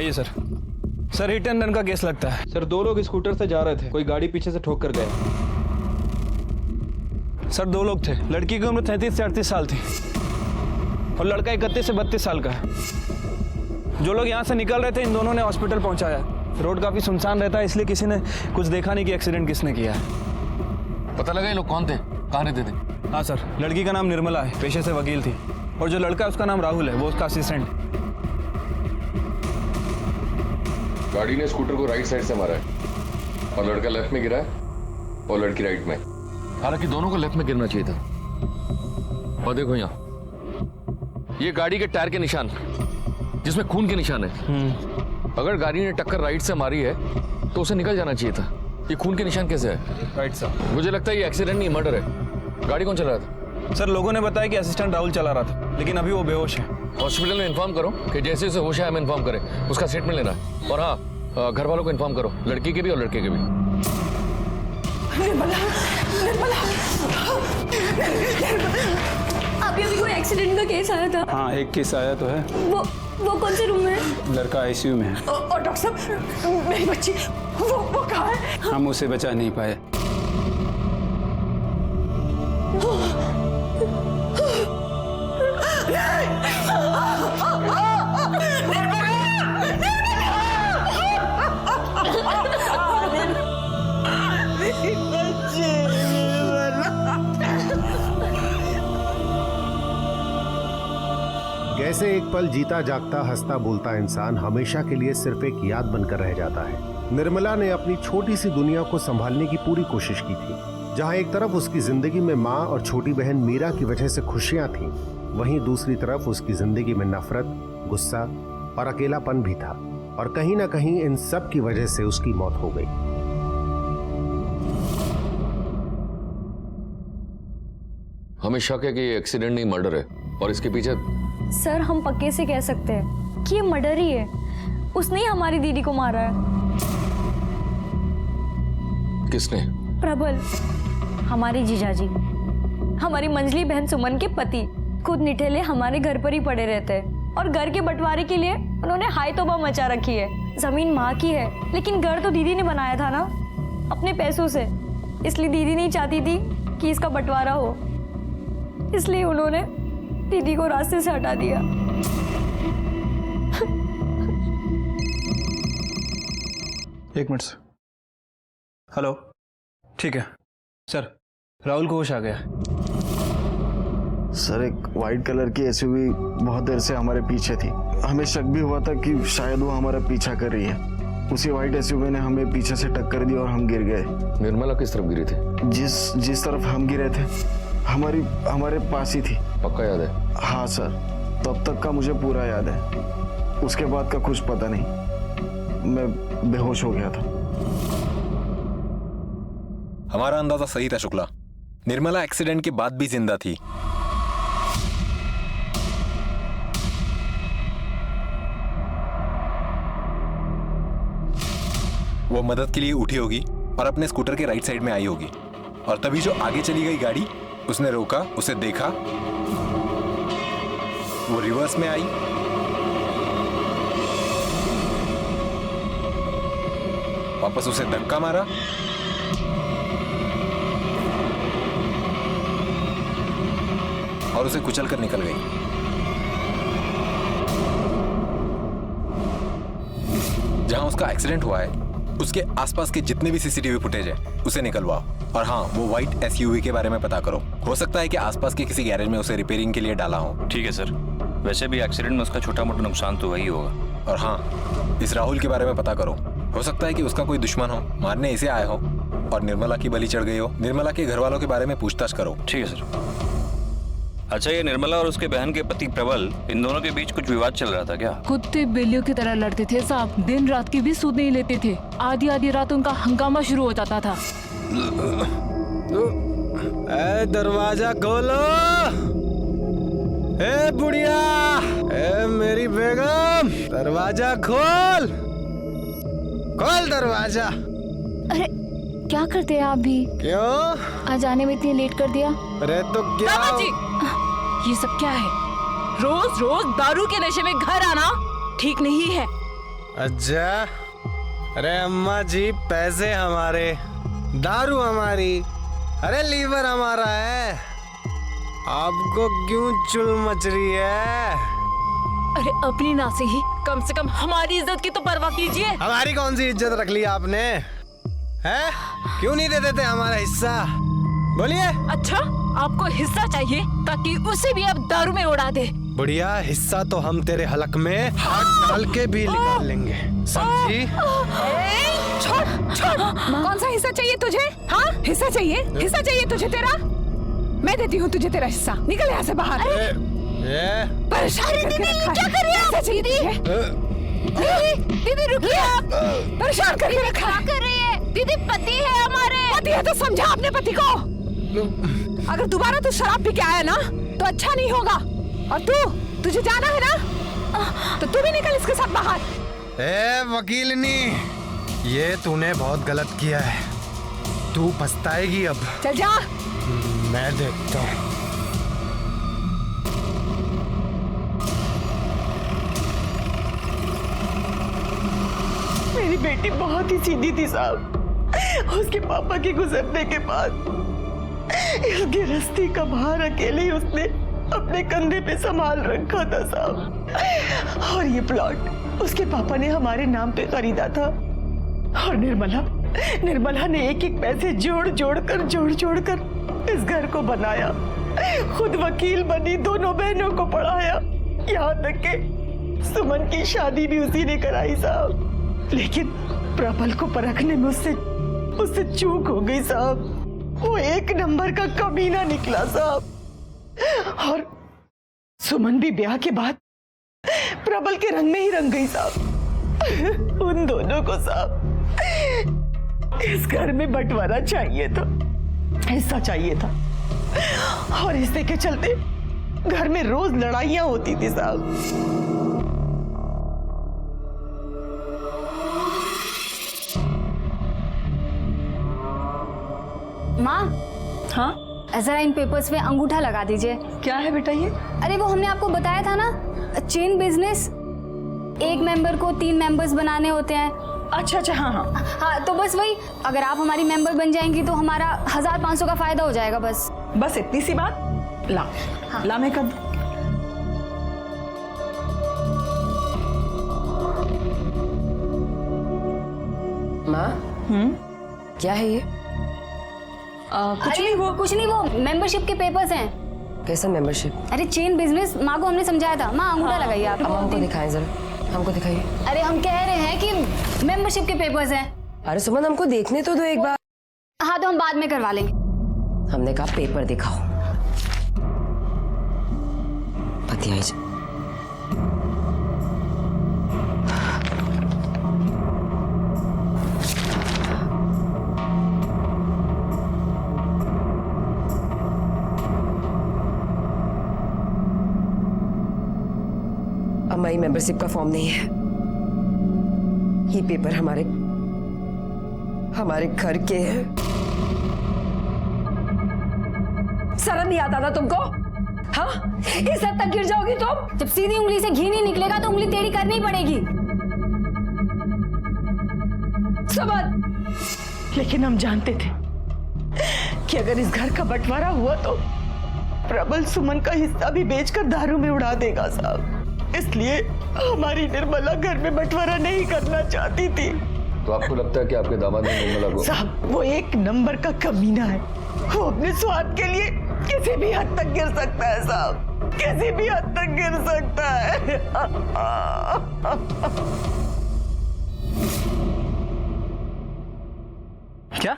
आइए sir. Sir hit and run का case लगता है। सर 2 लोग स्कूटर से जा रहे थे, कोई गाड़ी पीछे से ठोक कर गए। सर 2 लोग थे, लड़की की उम्र 33 से 38 साल थी और लड़का 31 से 32 साल का है। जो लोग यहाँ से निकल रहे थे इन दोनों ने हॉस्पिटल पहुँचाया। रोड काफ़ी सुनसान रहता है, इसलिए किसी ने कुछ देखा नहीं कि एक्सीडेंट किसने किया है। पता लगा ये लोग कौन थे, कहाँ रहते थे? हाँ सर, लड़की का नाम निर्मला है, पेशे से वकील थी, और जो लड़का है उसका नाम राहुल है, वो उसका असिस्टेंट। गाड़ी ने स्कूटर को राइट साइड से मारा है और लड़का लेफ्ट में गिरा है और लड़की राइट में। हालांकि दोनों को लेफ्ट में गिरना चाहिए था। और देखो यहाँ ये गाड़ी के टायर के निशान जिसमें खून के निशान है। अगर गाड़ी ने टक्कर राइट से मारी है तो उसे निकल जाना चाहिए था। ये खून के निशान कैसे है? Right sir. मुझे लगता है ये एक्सीडेंट नहीं, मर्डर है। गाड़ी कौन चला रहा था? सर लोगों ने बताया कि असिस्टेंट राहुल चला रहा था, लेकिन अभी वो बेहोश है। हॉस्पिटल में इन्फॉर्म करो कि जैसे उसे होश है हमें इन्फॉर्म करें, उसका स्टेटमेंट लेना है। और हाँ, घर वालों को इन्फॉर्म करो, लड़की के भी और लड़के के भी। निर्मला, निर्मला, अभी कोई एक्सीडेंट का केस आया था। हाँ, एक केस आया तो है। वो कौन से रूम में है? लड़का आईसीयू में है। और डॉक्टर साहब, मेरी बच्ची वो कहाँ है? हम उसे बचा नहीं पाए। कैसे एक पल जीता जागता हंसता बोलता इंसान हमेशा के लिए सिर्फ एक याद बनकर रह जाता है। निर्मला ने अपनी छोटी सी दुनिया को संभालने की पूरी कोशिश की थी। जहां एक तरफ उसकी जिंदगी में माँ और छोटी बहन मीरा की वजह से खुशियां थीं, वहीं दूसरी तरफ उसकी जिंदगी में नफरत, गुस्सा और अकेलापन भी था। और कहीं ना कहीं इन सब की वजह से उसकी मौत हो गई। हमें शक है कि ये एक्सीडेंट नहीं, मर्डर है। और इसके पीछे सर हम पक्के से कह सकते हैं कि ये मर्डर ही है। उसने ही हमारी दीदी को मारा है। किसने? प्रबल, हमारी जीजाजी, हमारी मंजली बहन सुमन के पति। खुद निठेले हमारे घर पर ही पड़े रहते हैं और घर के बंटवारे के लिए उन्होंने हाय तौबा मचा रखी है। जमीन माँ की है, लेकिन घर तो दीदी ने बनाया था ना, अपने पैसों से। इसलिए दीदी नहीं चाहती थी कि इसका बंटवारा हो, इसलिए उन्होंने दीदी को रास्ते से हटा दिया। एक मिनट सर। हेलो, ठीक है सर, राहुल को होश आ गया। सर एक वाइट कलर की एसयूवी बहुत देर से हमारे पीछे थी। हमें शक भी हुआ था कि शायद वो हमारा पीछा कर रही है। उसी वाइट एसयूवी ने हमें पीछे से टक्कर दी और हम गिर गए। निर्मला किस तरफ गिरी थी? जिस तरफ हम गिरे थे हमारे पास ही थी। पक्का याद है? हाँ सर, तब तक का मुझे पूरा याद है। उसके बाद का कुछ पता नहीं, मैं बेहोश हो गया था। हमारा अंदाजा सही था शुक्ला। निर्मला एक्सीडेंट के बाद भी जिंदा थी। वो मदद के लिए उठी होगी और अपने स्कूटर के राइट साइड में आई होगी, और तभी जो आगे चली गई गाड़ी, उसने रोका, उसे देखा, वो रिवर्स में आई, वापस उसे धक्का मारा, और उसे कुचल कर निकल गई। जहां उसका एक्सीडेंट हुआ है उसके आसपास के जितने भी सीसीटीवी फुटेज है उसे निकलवाओ। और हाँ, वो व्हाइट एसयूवी के बारे में पता करो। हो सकता है कि आसपास के किसी गैरेज में उसे रिपेयरिंग के लिए डाला हो। ठीक है सर, वैसे भी एक्सीडेंट में उसका छोटा मोटा नुकसान तो वही होगा। और हाँ, इस राहुल के बारे में पता करो। हो सकता है कि उसका कोई दुश्मन हो, मारने इसे आया हो और निर्मला की बलि चढ़ गई हो। निर्मला के घर वालों के बारे में पूछताछ करो। ठीक है सर। अच्छा, ये निर्मला और उसके बहन के पति प्रबल, इन दोनों के बीच कुछ विवाद चल रहा था क्या? कुत्ते बिल्लियों की तरह लड़ते थे साहब। दिन रात की भी सुध नहीं लेते थे। आधी रात उनका हंगामा शुरू हो जाता था। ए दरवाजा खोलो, ए बुढ़िया, ए मेरी बेगम, दरवाजा खोल, खोल दरवाजा। अरे क्या करते हैं आप भी? क्यों आज आने में इतनी लेट कर दिया? अरे तो क्या? ये सब क्या है? रोज रोज दारू के नशे में घर आना ठीक नहीं है। अच्छा, अरे अम्मा जी पैसे हमारे, दारू हमारी, अरे लीवर हमारा है, आपको क्यों चुल मच रही है? अरे अपनी ना से ही कम से कम हमारी इज्जत की तो परवाह कीजिए। हमारी कौन सी इज्जत रख ली आपने? हैं? क्यों नहीं दे देते हमारा हिस्सा? बोलिए। अच्छा, आपको हिस्सा चाहिए ताकि उसे भी आप दारू में उड़ा दे। बढ़िया, हिस्सा तो हम तेरे हलक में हाथ डाल के भी निकाल लेंगे, समझी? छोड़ छोड़, कौन सा हिस्सा चाहिए तुझे? हाँ, हिस्सा चाहिए? हिस्सा चाहिए तुझे तेरा? मैं देती हूँ तुझे तेरा हिस्सा, निकल यहाँ से बाहर। परेशान करके रखा है। क्या कर रही है? हिस्सा चाहिए तुझे? दीदी रुकिए, आप परेशान करके रखा है। क्या कर रही है? दीदी पति है हमारे। पति है तो समझा अपने पति को। अगर दोबारा तू शराब पी के आया ना तो अच्छा नहीं होगा। और तुझे जाना है ना तो तू भी निकल इसके साथ बाहर। ए वकीलनी, ये तूने बहुत गलत किया है, तू पछताएगी अब। चल जा। मैं देखता हूँ। मेरी बेटी बहुत ही सीधी थी साहब। उसके पापा के गुजरने के बाद इस गृहस्थी का भार अकेले ही उसने अपने कंधे पे संभाल रखा था साहब। और ये प्लॉट उसके पापा ने हमारे नाम पे खरीदा था। और निर्मला ने एक एक पैसे जोड़ जोड़ कर इस घर को बनाया, खुद वकील बनी, दोनों बहनों को पढ़ाया, यहाँ तक के सुमन की शादी भी उसी ने कराई साहब। लेकिन प्रबल को परखने में उससे चूक हो गई साहब। वो एक नंबर का कमीना निकला साहब। और सुमन भी ब्याह के बाद प्रबल के रंग में ही रंग गई साहब। उन दोनों को साहब इस घर में बंटवारा चाहिए था, हिस्सा चाहिए था। और हिस्से के चलते घर में रोज लड़ाइयां होती थी साहब। माँ, हाँ जरा इन पेपर्स पे अंगूठा लगा दीजिए। क्या है बेटा ये? अरे वो हमने आपको बताया था ना, चेन बिजनेस, एक मेंबर को 3 मेंबर्स बनाने होते हैं। अच्छा, हाँ, तो बस वही, अगर आप हमारी मेंबर बन जाएंगी तो हमारा 1500 का फायदा हो जाएगा। बस इतनी सी बात। ला, हाँ। ला मैं कर दूं। माँ, क्या है ये? कुछ नहीं, वो मेंबरशिप के पेपर्स हैं। कैसा मेंबरशिप? अरे चेन बिजनेस, माँ को हमने समझाया था। माँ अंगूठा लगाइए आप। अब हमको दिखाएं जरा, हमको दिखाइए। अरे हम कह रहे हैं कि मेंबरशिप के पेपर्स हैं। अरे सुमन, हमको देखने तो दो एक बार। हाँ, तो हम बाद में करवा लेंगे। हमने कहा पेपर दिखाओ। पति आई। हमारी मेंबरशिप का फॉर्म नहीं है, ये पेपर हमारे घर के हैं। शर्म नहीं आता था तुमको? हाँ, इस हद तक गिर जाओगी तुम? जब सीधी उंगली से घी नहीं निकलेगा तो उंगली टेढ़ी करनी पड़ेगी। सुमन, लेकिन हम जानते थे कि अगर इस घर का बंटवारा हुआ तो प्रबल सुमन का हिस्सा भी बेचकर दारू में उड़ा देगा साहब। इसलिए हमारी निर्मला घर में बंटवारा नहीं करना चाहती थी। तो आपको लगता है कि आपके दामाद ने निर्मला को? साहब, वो एक नंबर का कमीना है। वो अपने स्वार्थ के लिए किसी भी हद तक गिर सकता है साहब, किसी भी हद तक गिर सकता है। क्या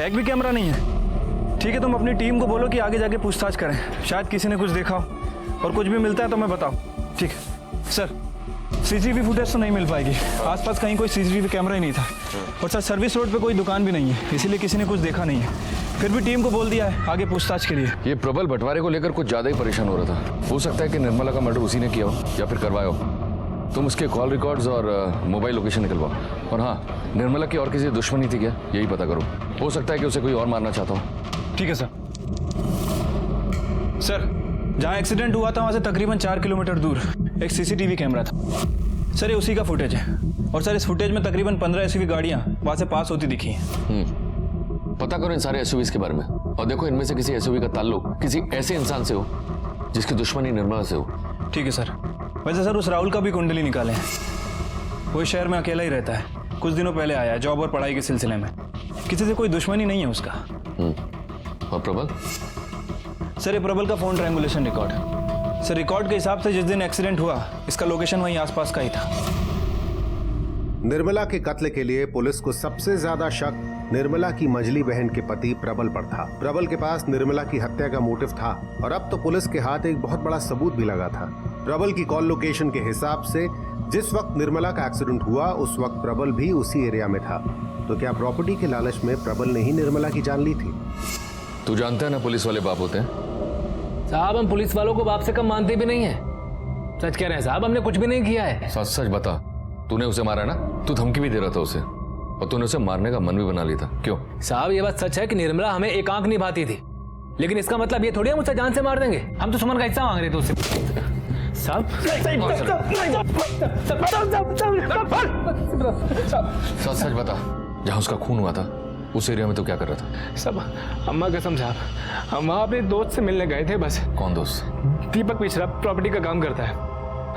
एक भी कैमरा नहीं है? ठीक है, तुम अपनी टीम को बोलो कि आगे जाके पूछताछ करें, शायद किसी ने कुछ देखा हो, और कुछ भी मिलता है तो मैं बताऊं। ठीक है सर, सीसीटीवी फुटेज तो नहीं मिल पाएगी, आसपास कहीं कोई सीसीटीवी कैमरा ही नहीं था। और सर, सर्विस रोड पे कोई दुकान भी नहीं है, इसीलिए किसी ने कुछ देखा नहीं है। फिर भी टीम को बोल दिया है आगे पूछताछ के लिए। ये प्रबल बंटवारे को लेकर कुछ ज्यादा ही परेशान हो रहा था। हो सकता है कि निर्मला का मर्डर उसी ने किया हो या फिर करवाया हो। तुम उसके कॉल रिकॉर्ड्स और मोबाइल लोकेशन निकलवाओ। और हाँ, निर्मला की और किसी दुश्मनी थी क्या, यही पता करो। हो सकता है कि उसे कोई और मारना चाहता हो। ठीक है सर। सर, जहाँ एक्सीडेंट हुआ था वहाँ से तकरीबन 4 किलोमीटर दूर एक सीसीटीवी कैमरा था। सर ये उसी का फुटेज है और सर इस फुटेज में तकरीबन 15 एसयूवी गाड़ियां वहां से पास होती दिखी हैं। पता करो इन सारे एसयूवीज के बारे में और देखो इनमें से किसी एसयूवी का ताल्लुक किसी ऐसे इंसान से हो जिसकी दुश्मनी निर्मला से हो। ठीक है सर। वैसे सर उस राहुल का भी कुंडली निकाले हैं। वो इस शहर में अकेला ही रहता है, कुछ दिनों पहले आया जॉब और पढ़ाई के सिलसिले में, किसी से कोई दुश्मनी नहीं है उसका। और प्रबल? सर ये प्रबल का फोन ट्रायंगुलेशन रिकॉर्ड है। सर रिकॉर्ड के हिसाब से जिस दिन एक्सीडेंट हुआ इसका लोकेशन वहीं आसपास का ही था। निर्मला के कत्ल के लिए पुलिस को सबसे ज्यादा शक निर्मला की मझली बहन के पति प्रबल पर था। प्रबल के पास निर्मला की हत्या का मोटिव था और अब तो पुलिस के हाथ एक बहुत बड़ा सबूत भी लगा था। प्रबल की कॉल लोकेशन के हिसाब से जिस वक्त निर्मला का एक्सीडेंट हुआ उस वक्त प्रबल भी उसी एरिया में था। तो क्या प्रॉपर्टी के लालच में प्रबल ने ही निर्मला की जान ली थी? तू जानता है ना पुलिस वाले बाप होते हैं। साहब हम पुलिस वालों को बाप से कम मानते भी नहीं है। सच कह रहे हैं साहब, हमने कुछ भी नहीं किया है। सच सच बता, तूने उसे मारा ना? तू धमकी भी दे रहा था उसे और तूने उसे मारने का मन भी बना लिया था, क्यों? साहब ये बात सच है कि निर्मला हमें एक आंख निभाती थी, लेकिन इसका मतलब ये थोड़ी हम उसे जान से मार देंगे। हम तो सुमन का हिस्सा मांग रहे थे उससे। साहब सच सच बता, जहाँ उसका खून हुआ था उस एरिया में तो क्या कर रहा था? सब अम्मा कसम साहब, हम वहाँ अपने दोस्त से मिलने गए थे बस। कौन दोस्त? दीपक मिश्रा, प्रॉपर्टी का काम करता है।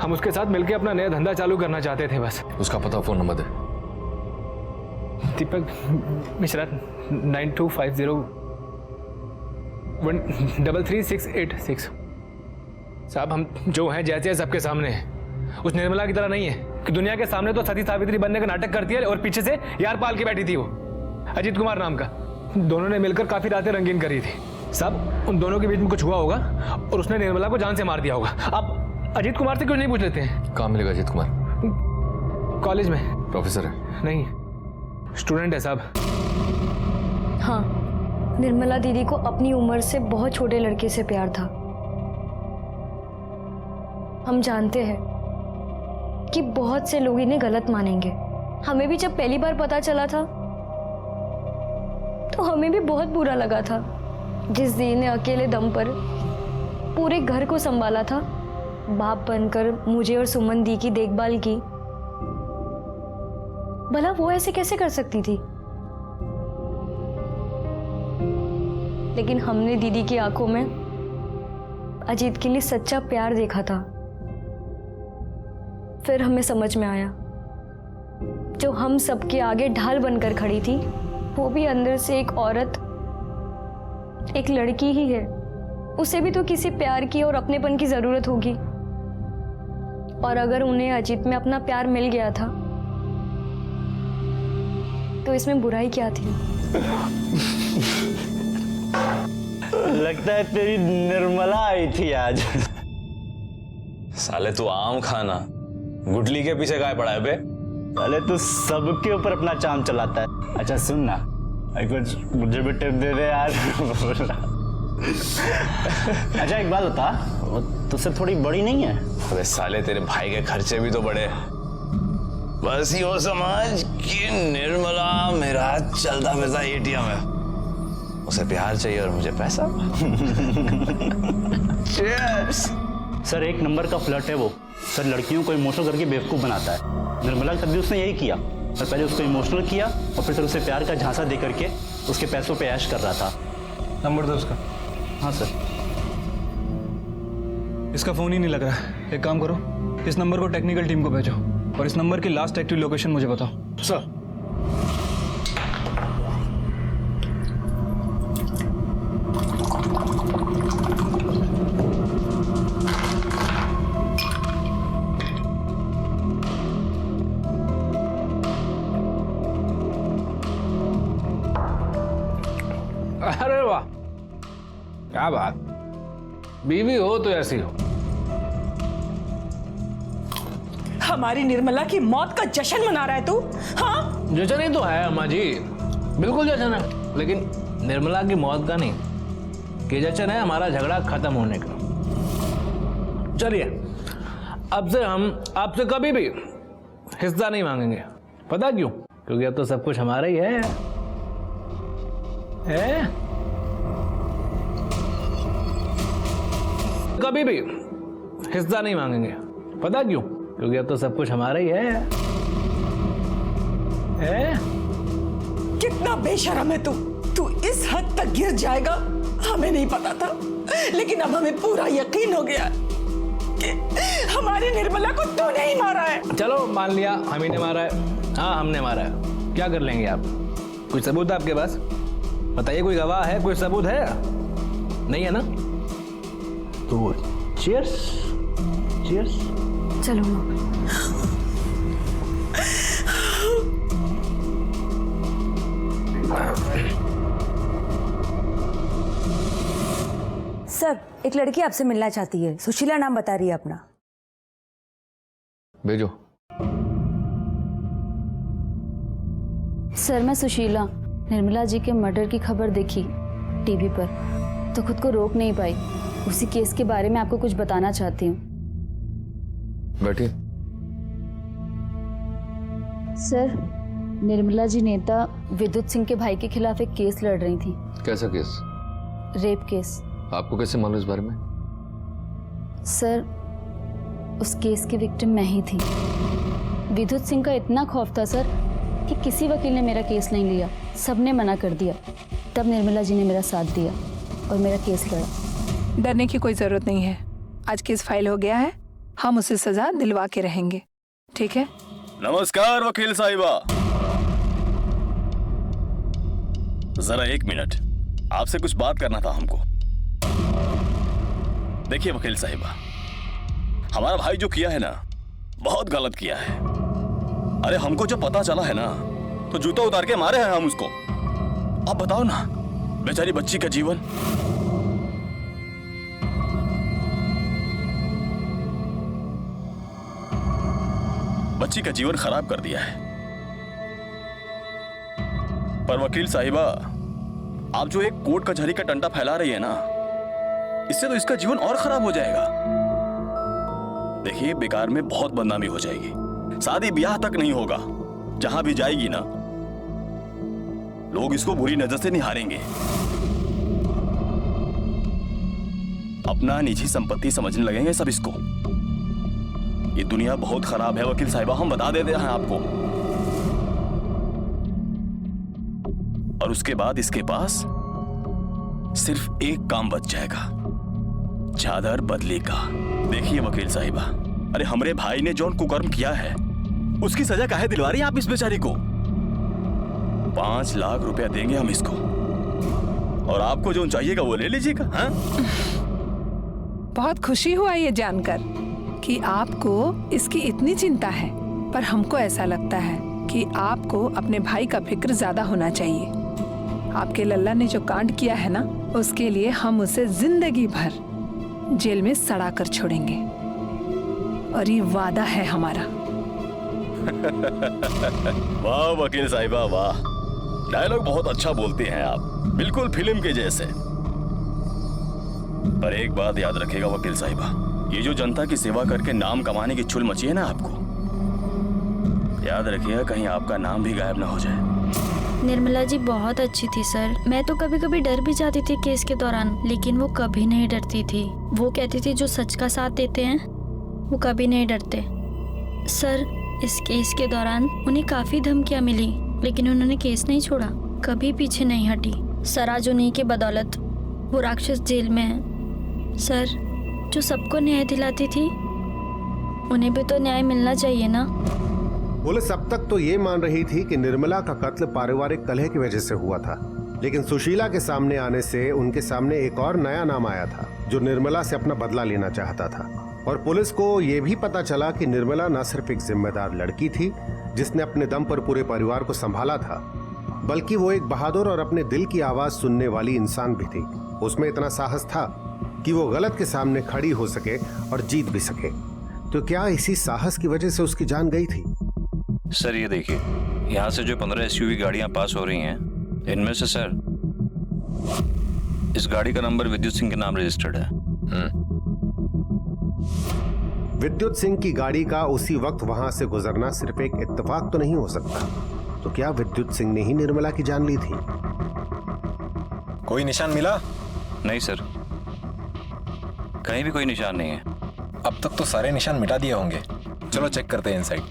हम उसके साथ मिलकर अपना नया धंधा चालू करना चाहते थे बस। उसका पता, फोन नंबर दे। दीपक मिश्रा 9250133686। साहब हम जो हैं जैसे हैं सबके सामने हैं। उस निर्मला की तरह नहीं है कि दुनिया के सामने तो सती सावित्री बनने का नाटक करती है और पीछे से यार पाल के बैठी थी। वो अजीत कुमार नाम का, दोनों ने मिलकर काफी रातें रंगीन करी थी। साहब उन दोनों के बीच में कुछ हुआ होगा और उसने निर्मला को जान से मार दिया होगा। आप अजीत कुमार से क्यों नहीं पूछ लेते हैं? कहाँ मिलेगा अजीत कुमार? कॉलेज में। प्रोफेसर है? नहीं, स्टूडेंट है साहब। हाँ, निर्मला दीदी को अपनी उम्र से बहुत छोटे लड़के से प्यार था। हम जानते हैं कि बहुत से लोग इन्हें गलत मानेंगे। हमें भी जब पहली बार पता चला था तो हमें भी बहुत बुरा लगा था। जिस दीदी ने अकेले दम पर पूरे घर को संभाला था, बाप बनकर मुझे और सुमन दी की देखभाल की, भला वो ऐसे कैसे कर सकती थी? लेकिन हमने दीदी की आंखों में अजीत के लिए सच्चा प्यार देखा था। फिर हमें समझ में आया, जो हम सबके आगे ढाल बनकर खड़ी थी वो भी अंदर से एक औरत, एक लड़की ही है। उसे भी तो किसी प्यार की और अपनेपन की जरूरत होगी। और अगर उन्हें अजीत में अपना प्यार मिल गया था तो इसमें बुराई क्या थी? लगता है तेरी निर्मला आई थी आज। साले तू आम खाना गुटली के पीछे काय पड़ा है बे? साले तू सबके ऊपर अपना चाम चलाता है। अच्छा सुन ना, कुछ मुझे भी टिप दे दे यार। अच्छा एक बात बता, वो तुझसे थोड़ी बड़ी नहीं है? अरे साले तेरे भाई के खर्चे भी तो बड़े। बस यो समझ कि निर्मला मेरा चलता फिरता एटीएम है। उसे प्यार चाहिए और मुझे पैसा। Cheers! सर एक नंबर का फ्लर्ट है वो। सर लड़कियों को इमोशनल करके बेवकूफ बनाता है। निर्मला के साथ भी उसने यही किया। और पहले उसको इमोशनल किया और फिर उसे प्यार का झांसा दे करके उसके पैसों पे ऐश कर रहा था। नंबर दो उसका। हाँ सर। इसका फोन ही नहीं लग रहा है। एक काम करो, इस नंबर को टेक्निकल टीम को भेजो और इस नंबर की लास्ट एक्टिव लोकेशन मुझे बताओ। सर। अरे वाह, क्या बात, बीवी हो तो ऐसी हो। हमारी निर्मला की मौत का जश्न मना रहा है तू? हाँ जश्न ही तो है अम्मा जी, बिल्कुल जश्न है, लेकिन निर्मला की मौत का नहीं, कि जश्न है हमारा झगड़ा खत्म होने का। चलिए अब से हम आपसे कभी भी हिस्सा नहीं मांगेंगे। पता क्यों? क्योंकि अब तो सब कुछ हमारा ही है। कभी भी हिस्सा नहीं मांगेंगे। पता क्यों? क्योंकि अब तो सब कुछ हमारा ही है? कितना बेशरम है तू। तू इस हद तक गिर जाएगा हमें नहीं पता था, लेकिन अब हमें पूरा यकीन हो गया कि हमारी निर्मला को तूने ही मारा है। चलो मान लिया हम ही ने मारा है। हाँ हमने मारा है। क्या कर लेंगे आप? कुछ सबूत है आपके पास? बताइए, कोई गवाह है? कोई सबूत है? नहीं है ना? तो चीयर्स। चीयर्स। चलो सर, एक लड़की आपसे मिलना चाहती है। सुशीला नाम बता रही है अपना। भेजो। सर, मैं सुशीला निर्मला जी के मर्डर की खबर देखी टीवी पर, तो खुद को रोक नहीं पाई। उसी केस के बारे में आपको कुछ बताना चाहती हूँ। बैठिए। सर, निर्मला जी नेता विद्युत सिंह के भाई के खिलाफ एक केस लड़ रही थी। कैसा केस? Rape case. आपको कैसे मालूम इस बारे में? सर, उस केस की विक्टिम मैं ही थी। विद्युत सिंह का इतना खौफ था सर कि किसी वकील ने मेरा केस नहीं लिया, सबने मना कर दिया। तब निर्मला जी ने मेरा साथ दिया और मेरा केस लड़ा। डरने की कोई जरूरत नहीं है। आज केस फाइल हो गया है, हम उसे सजा दिलवा के रहेंगे, ठीक है? नमस्कार वकील साहिबा। जरा एक मिनट, आपसे कुछ बात करना था हमको। देखिए वकील साहिबा, हमारा भाई जो किया है ना, बहुत गलत किया है। अरे हमको जब पता चला है ना, तो जूता उतार के मारे हैं हम उसको। अब बताओ ना, बेचारी बच्ची का जीवन। बच्ची का जीवन खराब कर दिया है। पर वकील साहिबा, आप जो एक कोर्ट कचहरी का टंटा फैला रही है ना, इससे तो इसका जीवन और खराब हो जाएगा। देखिए, बेकार में बहुत बदनामी हो जाएगी, शादी ब्याह तक नहीं होगा। जहां भी जाएगी ना, लोग इसको बुरी नजर से निहारेंगे, अपना निजी संपत्ति समझने लगेंगे सब इसको। ये दुनिया बहुत खराब है वकील साहिबा, हम बता देते हैं आपको। और उसके बाद इसके पास सिर्फ एक काम बच जाएगा, चादर बदली का। देखिए वकील साहिबा, अरे हमरे भाई ने जो कुकर्म किया है, उसकी सजा काहे दिलवा रही हैं आप इस बेचारी को? 5 लाख रुपया देंगे हम इसको, और आपको जो चाहिएगा वो ले लीजिएगा। हाँ? बहुत खुशी हुआ ये जानकर कि आपको इसकी इतनी चिंता है, पर हमको ऐसा लगता है कि आपको अपने भाई का फिक्र ज्यादा होना चाहिए। आपके लल्ला ने जो कांड किया है ना, उसके लिए हम उसे जिंदगी भर जेल में सड़ा कर छोड़ेंगे, और ये वादा है हमारा। वाह वकील साहिबा वाह, डायलॉग बहुत अच्छा बोलते हैं आप, बिल्कुल फिल्म के जैसे। पर एक बात याद रखिएगा वकील साहिबा, ये जो जनता की सेवा करके नाम कमाने की चुल मची है ना आपको, याद रखिएगा कहीं आपका नाम भी गायब ना हो जाए। निर्मला जी बहुत अच्छी थी सर। मैं तो कभी कभी डर भी जाती थी केस के दौरान, लेकिन वो कभी नहीं डरती थी। वो कहती थी जो सच का साथ देते हैं वो कभी नहीं डरते। सर, इस केस के दौरान उन्हें काफ़ी धमकियाँ मिली, लेकिन उन्होंने केस नहीं छोड़ा, कभी पीछे नहीं हटी। सर, आज उन्हीं की बदौलत वो राक्षस जेल में है। सर, जो सबको न्याय दिलाती थी, उन्हें भी तो न्याय मिलना चाहिए ना। पुलिस अब तक तो ये मान रही थी कि निर्मला का कत्ल पारिवारिक कलह की वजह से हुआ था, लेकिन सुशीला के सामने आने से उनके सामने एक और नया नाम आया था जो निर्मला से अपना बदला लेना चाहता था। और पुलिस को यह भी पता चला कि निर्मला न सिर्फ एक जिम्मेदार लड़की थी जिसने अपने दम पर पूरे परिवार को संभाला था, बल्कि वो एक बहादुर और अपने दिल की आवाज सुनने वाली इंसान भी थी। उसमें इतना साहस था कि वो गलत के सामने खड़ी हो सके और जीत भी सके। तो क्या इसी साहस की वजह से उसकी जान गई थी? सर ये देखिए, यहाँ से जो 15 एसयूवी गाड़ियां पास हो रही हैं, इनमें से सर इस गाड़ी का नंबर विद्युत सिंह के नाम रजिस्टर्ड है। विद्युत सिंह की गाड़ी का उसी वक्त वहां से गुजरना सिर्फ एक इत्तेफाक तो नहीं हो सकता। तो क्या विद्युत सिंह ने ही निर्मला की जान ली थी? कोई निशान मिला? नहीं सर, कहीं भी कोई निशान नहीं है। अब तक तो सारे निशान मिटा दिए होंगे। चलो चेक करते हैं इनसाइड।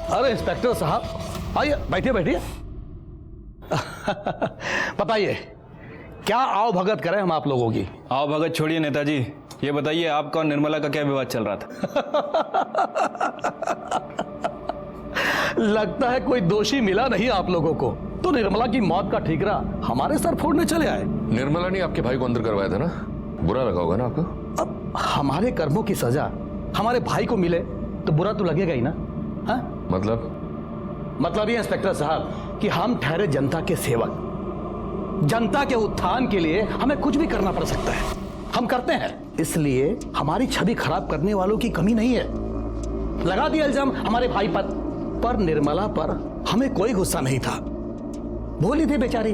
अरे इंस्पेक्टर साहब आइए, बैठिए बैठिए। बताइए क्या आओ भगत करें हम आप लोगों की? आओ भगत छोड़िए नेताजी, ये बताइए आपका और निर्मला का क्या विवाद चल रहा था? लगता है कोई दोषी मिला नहीं आप लोगों को, तो निर्मला की मौत का ठीकरा हमारे सर फोड़ने चले आए। निर्मला ने आपके भाई को अंदर करवाया था ना, बुरा लगा होगा ना आपको? अब हमारे कर्मों की सजा हमारे भाई को मिले तो बुरा तो लगेगा ही ना। हा? मतलब ये इंस्पेक्टर साहब कि हम ठहरे जनता के सेवक, जनता के उत्थान के लिए हमें कुछ भी करना पड़ सकता है, हम करते हैं। इसलिए हमारी छवि खराब करने वालों की कमी नहीं है। लगा दिया इल्जाम हमारे भाई पर निर्मला पर हमें कोई गुस्सा नहीं था। भोली थी बेचारी,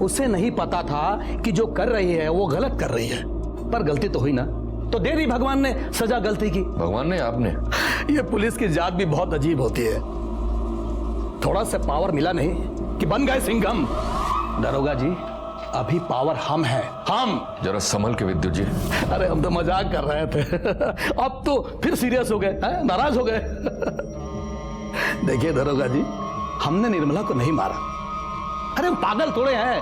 उसे नहीं पता था कि जो कर रही है वो गलत कर रही है, पर गलती तो हुई ना, तो दे दी भगवान ने सजा गलती की। भगवान ने? आपने? ये पुलिस की जात भी बहुत अजीब होती है, थोड़ा सा पावर मिला नहीं कि बन गए सिंघम। दरोगा जी अभी पावर हम हैं, हम। जरा संभल के विद्युत जी। अरे हम तो मजाक कर रहे थे, अब तो फिर सीरियस हो गए, नाराज हो गए। देखिए दरोगा जी, हमने निर्मला को नहीं मारा। अरे हम पागल थोड़े हैं।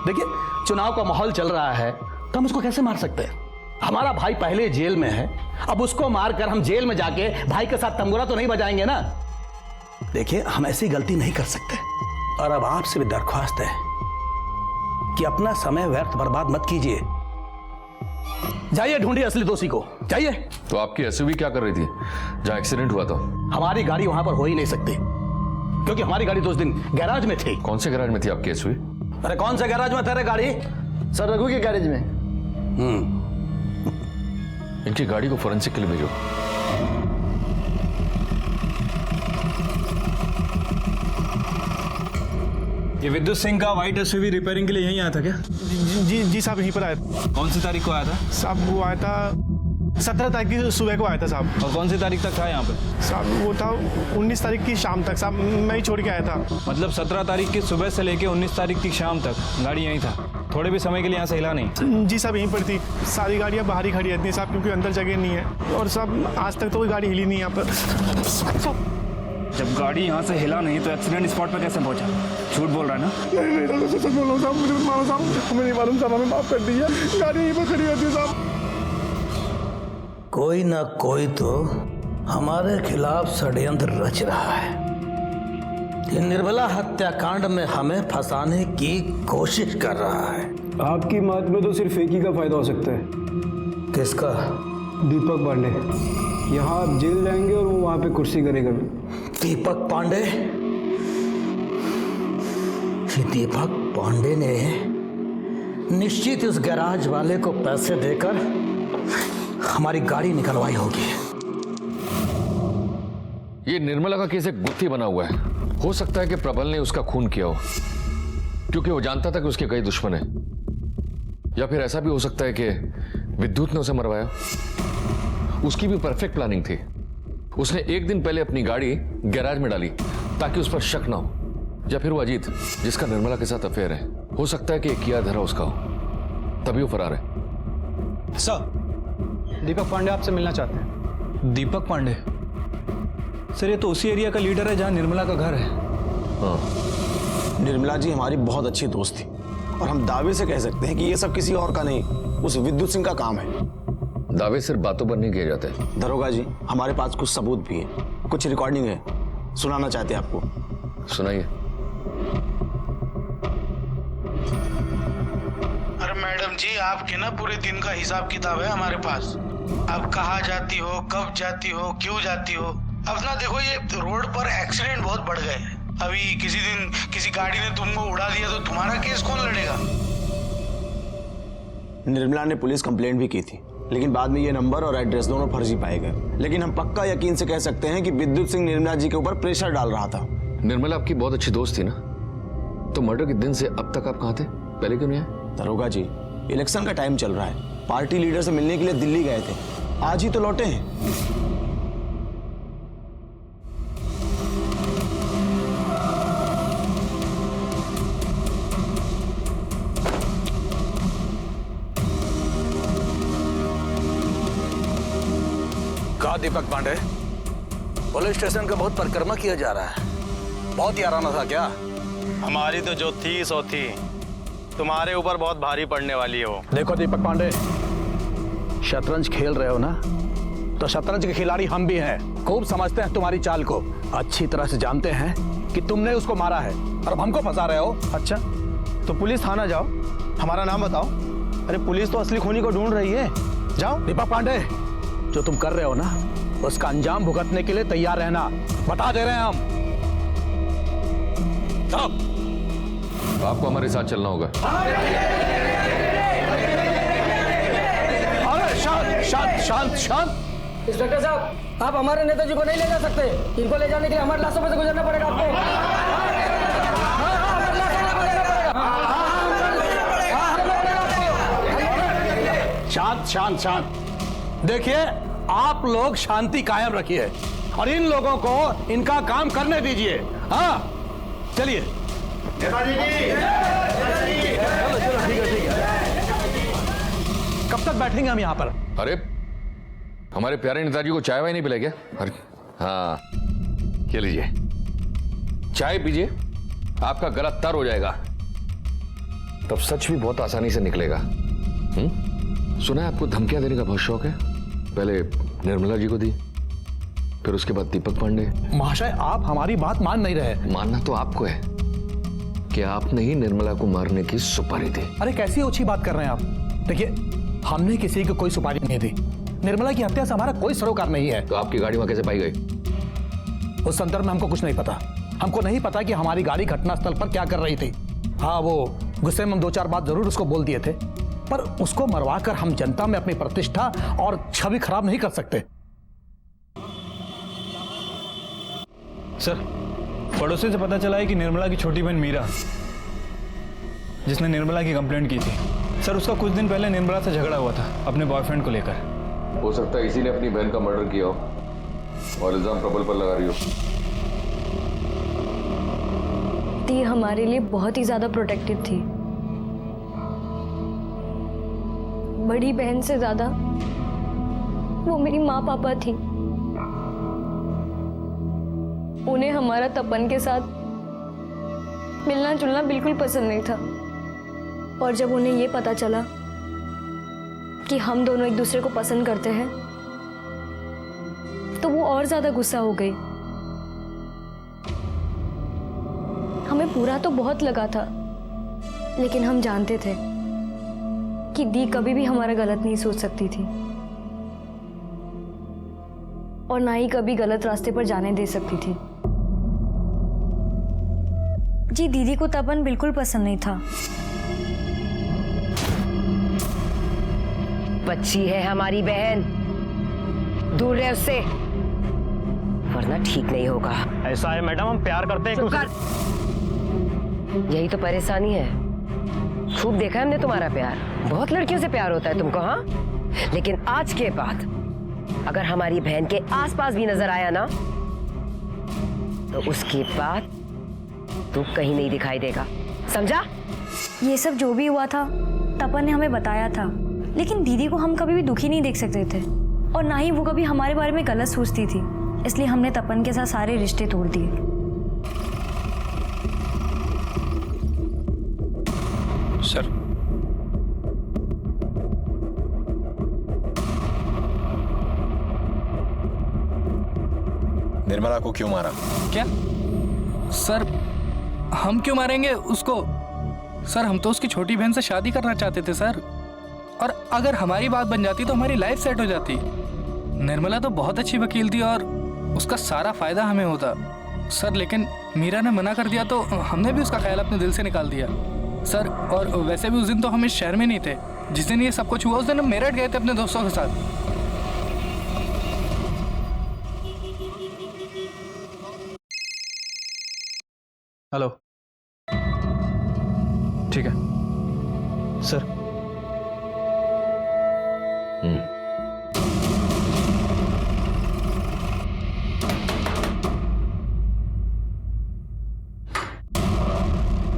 देखिए चुनाव का माहौल चल रहा है तो हम उसको कैसे मार सकते हैं? हमारा भाई पहले जेल में है, अब उसको मारकर हम जेल में जाके भाई के साथ तंबूरा तो नहीं बजाएंगे ना। देखिए हम ऐसी गलती नहीं कर सकते, और अब आपसे भी दरख्वास्त है कि अपना समय व्यर्थ बर्बाद मत कीजिए। जाइए ढूंढिए असली दोषी को, जाइए। तो आपकी एसयूवी क्या कर रही थी जहां एक्सीडेंट हुआ था? हमारी गाड़ी वहां पर हो ही नहीं सकती, क्योंकि हमारी गाड़ी तो उस दिन गैराज में थी। कौन से गैराज में थी आपकी एसयूवी? अरे कौन से गैराज में था रे गाड़ी? सर रघु के गैरेज में। इनकी गाड़ी को फोरेंसिक के लिए भेजो। ये विद्युत सिंह का व्हाइट एसयूवी रिपेयरिंग के लिए यहीं आया था क्या? जी साहब यहीं पर आया था। कौन सी तारीख को आया था? साहब वो आया था 17 तारीख की सुबह को आया था साहब। और कौन सी तारीख तक था यहाँ पे? साहब वो था 19 तारीख की शाम तक, साहब मैं ही छोड़ के आया था। मतलब 17 तारीख की सुबह से लेके 19 तारीख की शाम तक गाड़ी यहीं था, थोड़े भी समय के लिए यहाँ से हिला नहीं? जी साहब यहीं पर थी, सारी गाड़ियाँ बाहर ही खड़ी रहती हैं साहब, क्योंकि अंदर जगह नहीं है, और साहब आज तक तो कोई गाड़ी हिली नहीं यहाँ पर। जब गाड़ी यहाँ से हिला नहीं तो एक्सीडेंट स्पॉट पे कैसे पहुंचा? झूठ बोल रहा है ना? नहीं सच बोल रहा हूँ साहब, मुझे मारो साहब, हमें नहीं मालूम साहब, हमें माफ कर दीजिए, गाड़ी यहीं पर खड़ी रहती है साहब। कोई ना कोई तो हमारे खिलाफ षड्यंत्र रच रहा है कि निर्मला हत्याकांड में हमें फंसाने की कोशिश कर रहा है। आपकी बात में तो सिर्फ एक ही का फायदा हो सकता है। किसका? दीपक पांडे। यहाँ आप जेल जाएंगे और वो वहाँ पे कुर्सी करेगा। दीपक पांडे? दीपक पांडे ने निश्चित इस गैराज वाले को पैसे देकर हमारी गाड़ी निकलवाई होगी। ये निर्मला का केस एक गुत्थी बना हुआ है। हो सकता है कि प्रबल ने उसका खून किया हो, क्योंकि वो जानता था कि उसके कई दुश्मन हैं। या फिर ऐसा भी हो सकता है कि विद्युत ने उसे मरवाया। उसकी भी परफेक्ट प्लानिंग थी। उसने एक दिन पहले अपनी गाड़ी गैराज में डाली ताकि उस पर शक ना हो। या फिर वो अजीत, जिसका निर्मला के साथ अफेयर है, हो सकता है कि किया धरा उसका हो, तभी वो फरार है। सर, दीपक पांडे आपसे मिलना चाहते हैं। दीपक पांडे? सर ये तो उसी एरिया का लीडर है जहां निर्मला का घर है। हाँ। निर्मला जी हमारी बहुत अच्छी दोस्त थी, और हम दावे से कह सकते हैं कि ये सब किसी और का नहीं, उस विद्युत सिंह का काम है। दावे सिर्फ बातों पर नहीं किए जाते। दरोगा जी हमारे पास कुछ सबूत भी है, कुछ रिकॉर्डिंग है, सुनाना चाहते हैं आपको। सुनाइए। अरे मैडम जी, आपके ना पूरे दिन का हिसाब किताब है हमारे पास। आप कहाँ जाती हो, कब जाती हो, क्यों जाती हो। अब ना देखो, ये रोड पर एक्सीडेंट बहुत बढ़ गए हैं। अभी किसी दिन किसी गाड़ी ने तुमको उड़ा दिया तो तुम्हारा केस कौन लड़ेगा? निर्मला ने पुलिस कंप्लेंट भी की थी, लेकिन बाद में ये नंबर और एड्रेस दोनों फर्जी पाए गए। लेकिन हम पक्का यकीन से कह सकते हैं कि विद्युत सिंह निर्मला जी के ऊपर प्रेशर डाल रहा था। निर्मला आपकी बहुत अच्छी दोस्त थी ना, तो मर्डर के दिन से अब तक आप कहाँ थे? पहले क्यों नहीं आए? दरोगा जी इलेक्शन का टाइम चल रहा है, पार्टी लीडर से मिलने के लिए दिल्ली गए थे, आज ही तो लौटे हैं। क्या दीपक पांडे, पुलिस स्टेशन का बहुत परिक्रमा किया जा रहा है, बहुत याराना था क्या? हमारी तो जो थी सो थी, तुम्हारे ऊपर बहुत भारी पड़ने वाली है वो। देखो दीपक पांडे, शतरंज खेल रहे हो ना, तो शतरंज के खिलाड़ी हम भी हैं, खूब समझते हैं तुम्हारी चाल को, अच्छी तरह से जानते हैं कि तुमने उसको मारा है और अब हमको फंसा रहे हो। अच्छा, तो पुलिस थाना जाओ, हमारा नाम बताओ। अरे पुलिस तो असली खूनी को ढूंढ रही है, जाओ। दीपक पांडे, जो तुम कर रहे हो ना, उसका अंजाम भुगतने के लिए तैयार रहना, बता दे रहे हैं हम। आपको हमारे साथ चलना होगा। अरे शांत शांत शांत शांत। इंस्पेक्टर साहब, आप हमारे नेताजी को नहीं ले जा सकते, इनको ले जाने के लिए हमारे लाशों में से गुजरना पड़ेगा आपको। शांत शांत शांत। देखिए, आप लोग शांति कायम रखिए और इन लोगों को इनका काम करने दीजिए। हाँ, चलिए। चलो चलो, ठीक है ठीक है। कब तक बैठेंगे हम यहाँ पर? अरे हमारे प्यारे नेताजी को चाय वाय नहीं पिलाई क्या? अरे हाँ, ये लीजिए, चाय पीजिए, आपका गला तर हो जाएगा, तब सच भी बहुत आसानी से निकलेगा। सुना है आपको धमकियां देने का बहुत शौक है, पहले निर्मला जी को दी, फिर उसके बाद दीपक पांडे। महाशय, आप हमारी बात मान नहीं रहे। मानना तो आपको है कि आपने ही निर्मला को मारने की सुपारी दी। अरे कैसी ओछी बात कर रहे हैं आप? देखिए, हमने किसी को कोई सुपारी नहीं दी, निर्मला की हत्या से हमारा कोई सरोकार नहीं है। तो आपकी गाड़ी वहां कैसे पाई गई? उस संदर्भ में हमको कुछ नहीं पता। हमको नहीं पता कि हमारी गाड़ी घटनास्थल पर क्या कर रही थी। हाँ, वो गुस्से में हम 2-4 बात जरूर उसको बोल दिए थे, पर उसको मरवाकर हम जनता में अपनी प्रतिष्ठा और छवि खराब नहीं कर सकते। सर, पड़ोसी से पता चला है कि निर्मला की छोटी बहन मीरा, जिसने निर्मला की कंप्लेंट की थी, सर उसका कुछ दिन पहले निर्मला से झगड़ा हुआ था अपने बॉयफ्रेंड को लेकर। हो सकता है इसी ने अपनी बहन का मर्डर किया हो और इल्जाम प्रबल पर लगा रही हो। दी हमारे लिए बहुत ही ज्यादा प्रोटेक्टिव थी, बड़ी बहन से ज्यादा वो मेरी माँ पापा थी। उन्हें हमारा तपन के साथ मिलना जुलना बिल्कुल पसंद नहीं था, और जब उन्हें ये पता चला कि हम दोनों एक दूसरे को पसंद करते हैं, तो वो और ज्यादा गुस्सा हो गई। हमें बुरा तो बहुत लगा था, लेकिन हम जानते थे कि दी कभी भी हमारा गलत नहीं सोच सकती थी और ना ही कभी गलत रास्ते पर जाने दे सकती थी। जी, दीदी को तपन बिल्कुल पसंद नहीं था। बच्ची है हमारी बहन, दूर रहे उससे, वरना ठीक नहीं होगा। ऐसा है मैडम, हम प्यार करते हैं। यही तो परेशानी है। खूब देखा है हमने तुम्हारा प्यार, बहुत लड़कियों से प्यार होता है तुमको। हाँ, लेकिन आज के बाद अगर हमारी बहन के आसपास भी नजर आया ना, तो उसके बाद तू कहीं नहीं दिखाई देगा, समझा? ये सब जो भी हुआ था तपन ने हमें बताया था, लेकिन दीदी को हम कभी भी दुखी नहीं देख सकते थे और ना ही वो कभी हमारे बारे में गलत सोचती थी, इसलिए हमने तपन के साथ सारे रिश्ते तोड़ दिए। सर, निर्मला को क्यों मारा? क्या सर, हम क्यों मारेंगे उसको? सर, हम तो उसकी छोटी बहन से शादी करना चाहते थे सर, और अगर हमारी बात बन जाती तो हमारी लाइफ सेट हो जाती। निर्मला तो बहुत अच्छी वकील थी और उसका सारा फायदा हमें होता सर, लेकिन मीरा ने मना कर दिया तो हमने भी उसका ख्याल अपने दिल से निकाल दिया सर। और वैसे भी उस दिन तो हम इस शहर में नहीं थे, जिस दिन ये सब कुछ हुआ उस दिन हम मेरठ गए थे अपने दोस्तों के साथ। हेलो, ठीक है सर।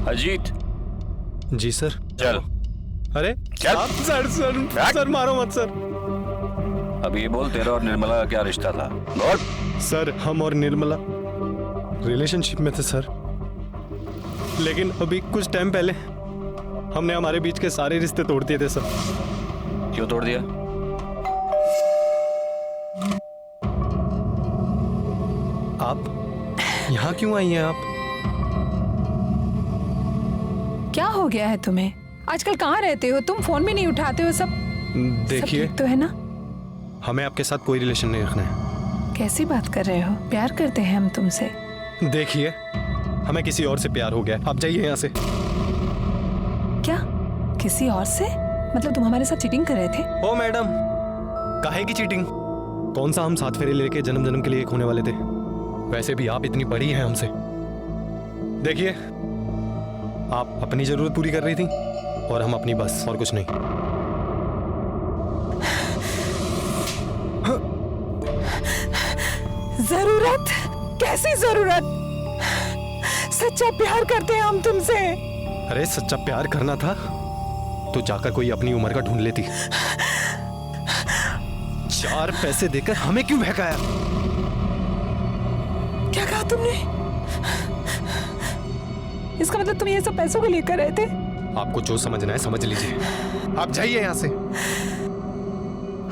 अजीत जी सर। चल। अरे चल। सर सर सर मारो मत सर। अब ये बोल, तेरा और निर्मला का क्या रिश्ता था? बोल। सर, हम और निर्मला रिलेशनशिप में थे सर, लेकिन अभी कुछ टाइम पहले हमने हमारे बीच के सारे रिश्ते तोड़ दिए थे सर। क्यों तोड़ दिया? आप यहाँ क्यों आई हैं आप? क्या हो गया है तुम्हें? आजकल कहाँ रहते हो तुम? फोन भी नहीं उठाते हो। सब देखिए, ठीक तो है ना? हमें आपके साथ कोई रिलेशन नहीं रखना है। कैसी बात कर रहे हो? प्यार करते हैं हम तुमसे। देखिए, हमें किसी और से प्यार हो गया, आप जाइए यहाँ से। क्या? किसी और से? मतलब तुम हमारे साथ चीटिंग कर रहे थे? ओ मैडम, काहे की चीटिंग? कौन सा हम 7 फेरे लेके जन्म जन्म के लिए एक होने वाले थे? वैसे भी आप इतनी बड़ी हैं हमसे। देखिए, आप अपनी जरूरत पूरी कर रही थी और हम अपनी, बस, और कुछ नहीं। जरूरत? कैसी जरूरत? सच्चा प्यार करते हैं हम तुमसे। अरे सच्चा प्यार करना था तो जाकर कोई अपनी उम्र का ढूंढ लेती। 4 पैसे देकर हमें क्यों बहकाया? क्या कहा तुमने? इसका मतलब तुम ये सब पैसों को लेकर रहे थे? आपको जो समझना है समझ लीजिए, आप जाइए यहाँ से।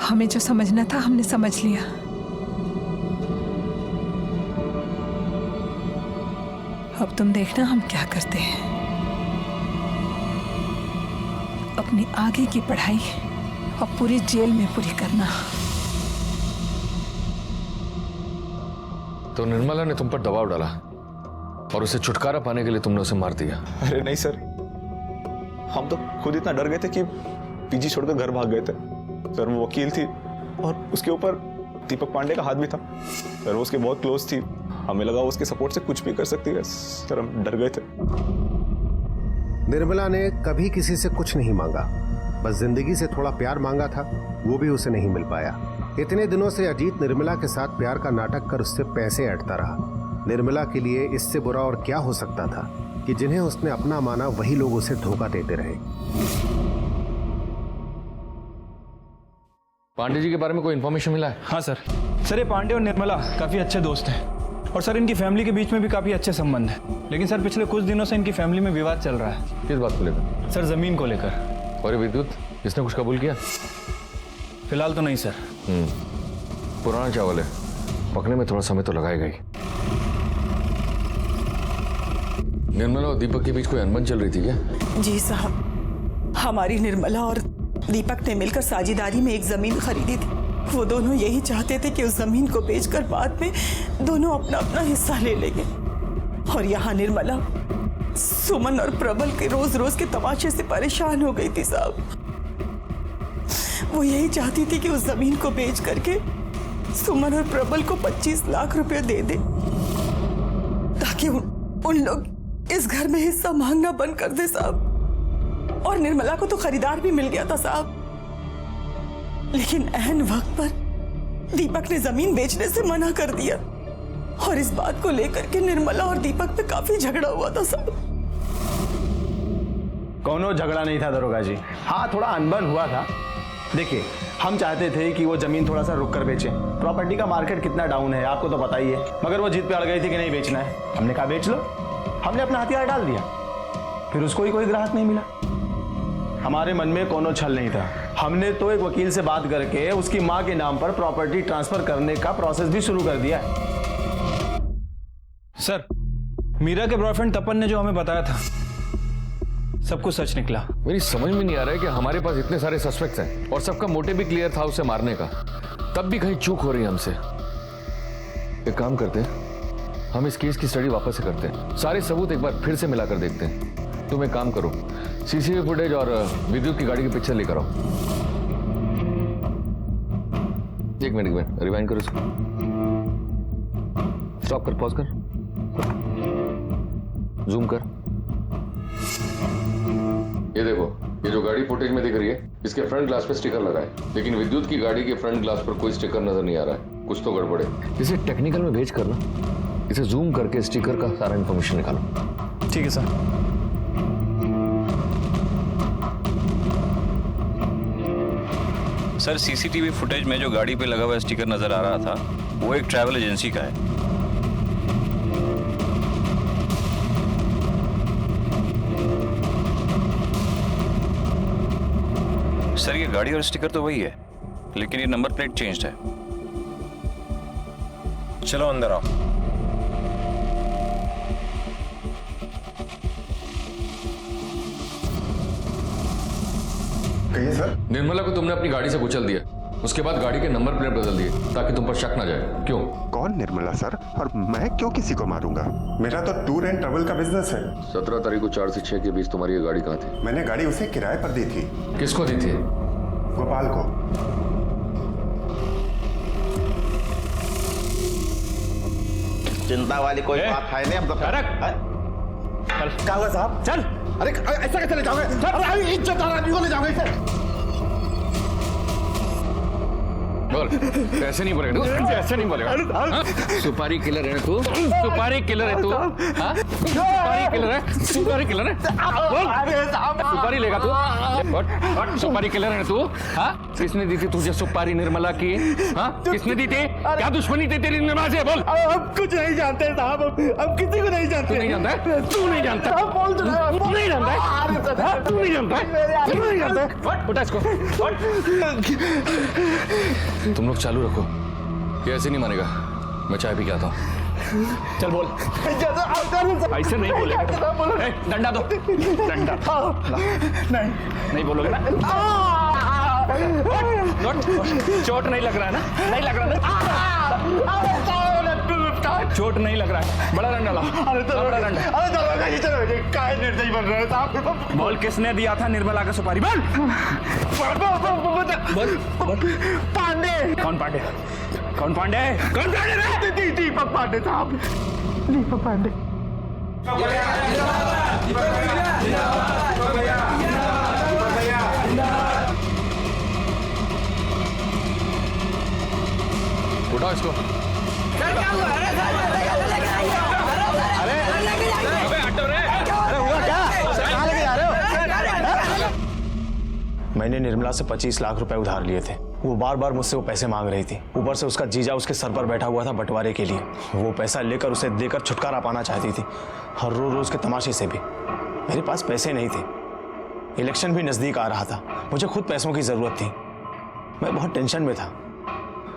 हमें जो समझना था हमने समझ लिया। अब तुम देखना हम क्या करते हैं। अपनी आगे की पढ़ाई अब पूरी जेल में पूरी करना। तो निर्मला ने तुम पर दबाव डाला और उसे छुटकारा पाने के लिए तुमने उसे मार दिया? अरे नहीं सर, हम तो खुद इतना डर गए थे कि पीजी छोड़कर घर भाग गए थे सर। वो वकील थी और उसके ऊपर दीपक पांडे का हाथ भी था सर। वो उसके बहुत क्लोज थी, हमें लगा वो उसके सपोर्ट से कुछ भी कर सकती है सर। हम डर गए थे। निर्मला ने कभी किसी से कुछ नहीं मांगा, बस जिंदगी से थोड़ा प्यार मांगा था, वो भी उसे नहीं मिल पाया। इतने दिनों से अजीत निर्मला के साथ प्यार का नाटक कर उससे पैसे ऐंठता रहा। निर्मला के लिए इससे बुरा और क्या हो सकता था कि जिन्हें उसने अपना माना वही लोग उसे धोखा देते रहे। पांडे जी के बारे में कोई इन्फॉर्मेशन मिला है? हाँ सर। सर, ये पांडे और निर्मला काफी अच्छे दोस्त हैं और सर इनकी फैमिली के बीच में भी काफी अच्छे संबंध हैं। लेकिन सर पिछले कुछ दिनों से इनकी फैमिली में विवाद चल रहा है। किस बात को लेकर? सर, जमीन को लेकर। और विद्युत, इसने कुछ कबूल किया? फिलहाल तो नहीं सर। पुराना चावल है, पकने में थोड़ा समय तो लगाएगा ही। निर्मला और दीपक के बीच कोई अनबन चल रही थी क्या? जी साहब, हमारी निर्मला और दीपक ने मिलकर साझेदारी में एक जमीन खरीदी थी। वो दोनों यही चाहते थे कि उस जमीन को बेचकर बाद में दोनों अपना अपना हिस्सा ले लेंगे। और यहाँ निर्मला सुमन और प्रबल के रोज रोज के तमाशे से परेशान हो गई थी साहब। वो यही चाहती थी कि उस जमीन को बेच करके सुमन और प्रबल को 25 लाख रुपए दे दे ताकि उन लोग इस घर में हिस्सा मांगना बंद कर दे साहब। और निर्मला को तो खरीदार भी मिल गया था साहब, लेकिन ऐन वक्त पर दीपक ने जमीन बेचने से मना कर दिया। और इस बात को लेकर के निर्मला और दीपक पे काफी झगड़ा हुआ था साहब। कौनो झगड़ा नहीं था दरोगा जी। हाँ, थोड़ा अनबन हुआ था। देखिए, हम चाहते थे कि वो जमीन थोड़ा सा रुक कर बेचें। प्रॉपर्टी का मार्केट कितना डाउन है आपको तो पता ही है। मगर वो जिद पे अड़ गई थी कि नहीं बेचना है। हमने कहा बेच लो। हमने अपना हथियार डाल दिया, फिर उसको ही कोई ग्राहक नहीं मिला। हमारे मन में कोनो छल नहीं था। हमने तो एक वकील से बात करके उसकी माँ के नाम पर प्रॉपर्टी ट्रांसफर करने का प्रोसेस भी शुरू कर दिया है। सर, मीरा के बॉयफ्रेंड तपन ने जो हमें बताया था सब कुछ सच निकला। मेरी समझ में नहीं आ रहा है कि हमारे पास इतने सारे सस्पेक्ट्स हैं और सबका मोटिव भी क्लियर था उसे मारने का, तब भी कहीं चूक हो रही है हमसे। एक काम करते हैं, हम इस केस की स्टडी वापस से करते हैं, सारे सबूत एक बार फिर से मिलाकर देखते हैं। तुम एक काम करो, सीसीटीवी फुटेज और विद्युत की गाड़ी के पिक्चर लेकर आओ। एक मिनट रिवाइंड करो इसको। स्टॉप कर, पॉज कर, जूम कर। ये देखो, ये जो गाड़ी फुटेज में दिख रही है, इसके फ्रंट ग्लास पे स्टिकर लगा है, लेकिन विद्युत की गाड़ी के फ्रंट ग्लास पर कोई स्टिकर नजर नहीं आ रहा है। कुछ तो गड़बड़ है। इसे टेक्निकल में भेज कर ना, इसे जूम करके स्टिकर का सारा इंफॉर्मेशन निकालो। ठीक है सर। सर सीसीटीवी फुटेज में जो गाड़ी पे लगा हुआ स्टिकर नजर आ रहा था वो एक ट्रैवल एजेंसी का है। सर ये गाड़ी और स्टिकर तो वही है, लेकिन ये नंबर प्लेट चेंज्ड है। चलो अंदर आओ। कहिए सर। निर्मला को तुमने अपनी गाड़ी से कुचल दिया, उसके बाद गाड़ी के नंबर प्लेट बदल दिए ताकि तुम पर शक ना जाए। क्यों? कौन निर्मला सर? और मैं क्यों किसी को मारूंगा? मेरा तो टूर एंड ट्रैवल का बिजनेस है। 17 तारीख को 4 से 6 के बीच तुम्हारी ये गाड़ी कहाँ थी? मैंने गाड़ी उसे किराए पर दी थी। किसको दी थी? गोपाल को। चिंता वाली कोई बात है नहीं। हम तो क्या हुआ साहब? चल। अरे ऐसा कैसे ले जाओगे? अरे इज्जतदार आदमी को ले जाओगे इसे? बोल, ऐसे नहीं बोलेगा, ऐसे नहीं बोलेगा। हाँ? सुपारी किलर है तू? सुपारी किलर है तू? हाँ? सुपारी किलर है? सुपारी किलर है? बोल, सुपारी लेगा तू? सुपारी किलर है तू? हाँ? किसने दी थी तुझे सुपारी निर्मला की? हाँ? किसने दी थी? क्या दुश्मनी थी तेरी निर्मला से? बोल। हम कुछ नहीं जानते साहब, हम किसी को नहीं जानते। तू नहीं जानता है? तू नहीं जानता? तू नहीं जानता है? तू नहीं जानता है? तू नहीं जानता है? उठा इसको। तुम लोग चालू रखो, ये ऐसे नहीं मानेगा। मैं चाय पी के आता हूँ। चल बोल। ऐसे नहीं बोलेगा। डंडा दो, डंडा। नहीं बोलोगे ना? चोट नहीं लग रहा है ना? नहीं लग रहा ना? चोट नहीं लग रहा है? बड़ा डंडा लाओ। बड़ा डंडा। काय निर्दयी बन रहे हो साहब? बोल, किसने दिया था निर्मला का सुपारी? बोल। पांडे। कौन पांडे? कौन पांडे? कौन पांडे? दीपक पांडे साहब। दीपक पांडे। उठाओ इसको। मैंने निर्मला से 25 लाख रुपए उधार लिए थे। वो बार बार मुझसे वो पैसे मांग रही थी। ऊपर से उसका जीजा उसके सर पर बैठा हुआ था बंटवारे के लिए। वो पैसा लेकर उसे देकर छुटकारा पाना चाहती थी, हर रोज के तमाशे से भी। मेरे पास पैसे नहीं थे, इलेक्शन भी नजदीक आ रहा था, मुझे खुद पैसों की जरूरत थी। मैं बहुत टेंशन में था।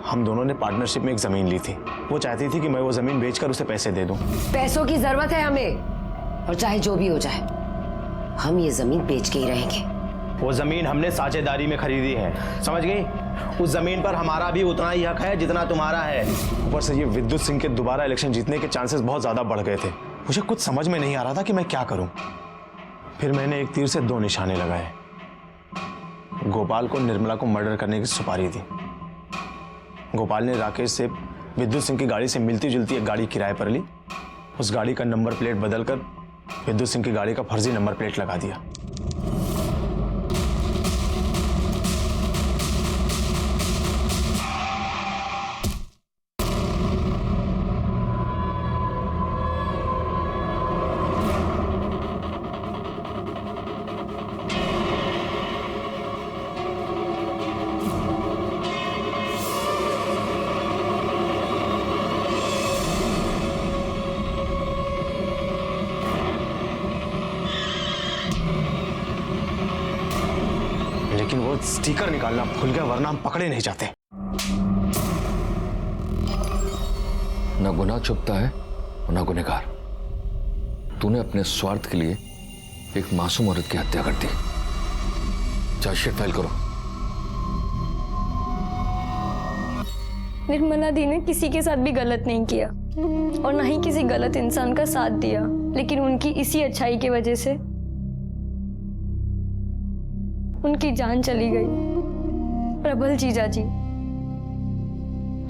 हम दोनों ने पार्टनरशिप में एक जमीन ली थी। वो चाहती थी कि मैं वो जमीन बेचकर उसे पैसे दे दूं। पैसों की जरूरत है हमें, और चाहे जो भी हो जाए हम ये जमीन बेच के ही रहेंगे। वो जमीन हमने साझेदारी में खरीदी है, समझ गई? उस जमीन पर हमारा भी उतना ही हक है जितना तुम्हारा है। ऊपर से ये विद्युत सिंह के दोबारा इलेक्शन जीतने के चांसेस बहुत ज्यादा बढ़ गए थे। मुझे कुछ समझ में नहीं आ रहा था कि मैं क्या करूं। फिर मैंने एक तीर से 2 निशाने लगाए। गोपाल को निर्मला को मर्डर करने की सुपारी दी। गोपाल ने राकेश से विद्युत सिंह की गाड़ी से मिलती जुलती एक गाड़ी किराए पर ली। उस गाड़ी का नंबर प्लेट बदलकर विद्युत सिंह की गाड़ी का फर्जी नंबर प्लेट लगा दिया। लेकिन वो स्टिकर निकालना भूल गया, वरना हम पकड़े नहीं जाते। ना गुनाह छुपता है और ना गुनहगार। तूने अपने स्वार्थ के लिए एक मासूम औरत की हत्या कर दी। चार्जशीट फाइल करो। निर्मला दी ने किसी के साथ भी गलत नहीं किया और ना ही किसी गलत इंसान का साथ दिया, लेकिन उनकी इसी अच्छाई की वजह से उनकी जान चली गई। प्रबल जीजा जी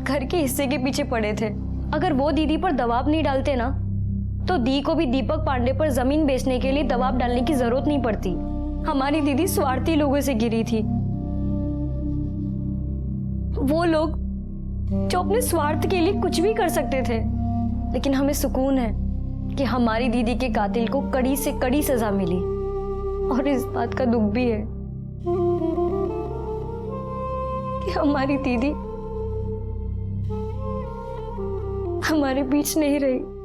घर के हिस्से के पीछे पड़े थे। अगर वो दीदी पर दबाव नहीं डालते ना, तो दी को भी दीपक पांडे पर जमीन बेचने के लिए दबाव डालने की जरूरत नहीं पड़ती। हमारी दीदी स्वार्थी लोगों से गिरी थी, वो लोग जो अपने स्वार्थ के लिए कुछ भी कर सकते थे। लेकिन हमें सुकून है कि हमारी दीदी के कातिल को कड़ी से कड़ी सजा मिली, और इस बात का दुख भी है कि हमारी दीदी हमारे बीच नहीं रही।